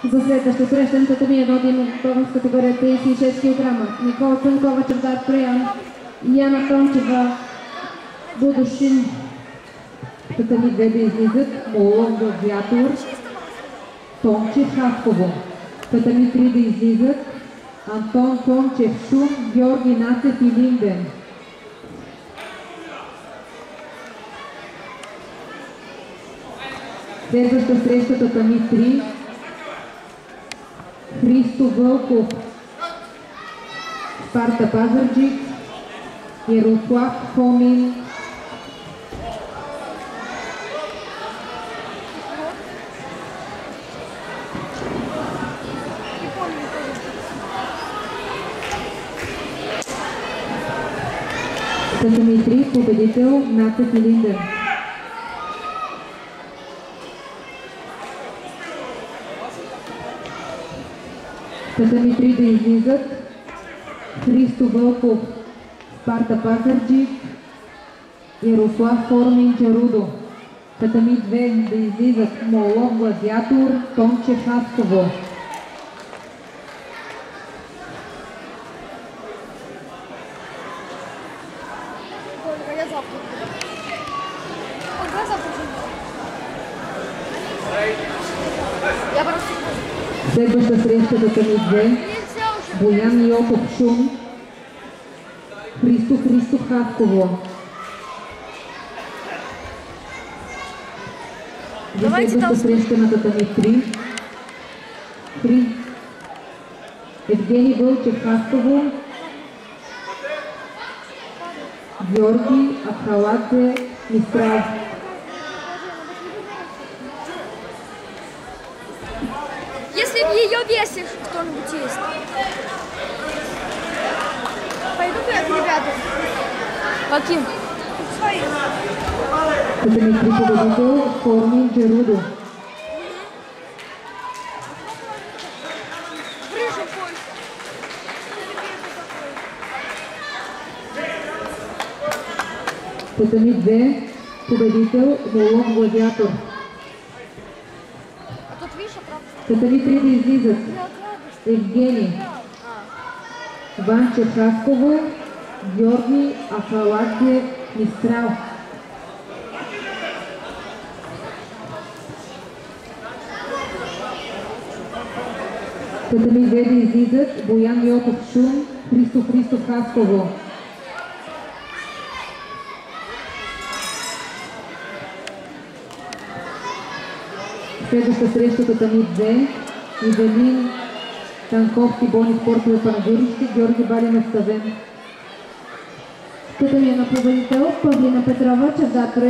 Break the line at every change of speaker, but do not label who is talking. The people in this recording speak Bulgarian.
За следващото срещане татами едно в категория 36 кг. Никола Цънкова, Чавдар Троян, Яна Тончева, Будушин. Татами 2 да излизат Молон Гладиатор, Тончев Хасково. Татами 3 да излизат Антон Тончев Шум, Георги Нацев и Линден. Следваща среща татами 3. Христо Вълков, Спарта Пазарджик, Ярослав Фомин, татами 3, победител Нацев и Линден. Татами 3 да излизат Христо Вълков, Спарта Пазарджик, Ярослав Формин Джарудо. Татами 2 да излизат Молон Гладиатор, Тончев Хасково. Следваща среща татами 2. Боян Йотов Шум, Христо Хасково. Следваща среща на татами 3. Евгений Вълчев Хасково, Георги Ахаладзе Мистрал.
Если в ее весе кто-нибудь есть. Пойду я к ребятам. Каким? Своим.
Татами 3 победител Формин Джарудо. Татами 2 победител Молон Гладиатор. Татами 3 да излизат Евгений Ванчев Хасково, Георги Ахаладзе Мистрал. Татами 2 да излизат Боян Йотов Шум, Христо Хасково. Следваща среща татами 2. Ивелин Танковски, Бони спортове Панагюрище, Георги Балинов Ставен. Татами на победител Павлина Петрова, Чавдар Троян.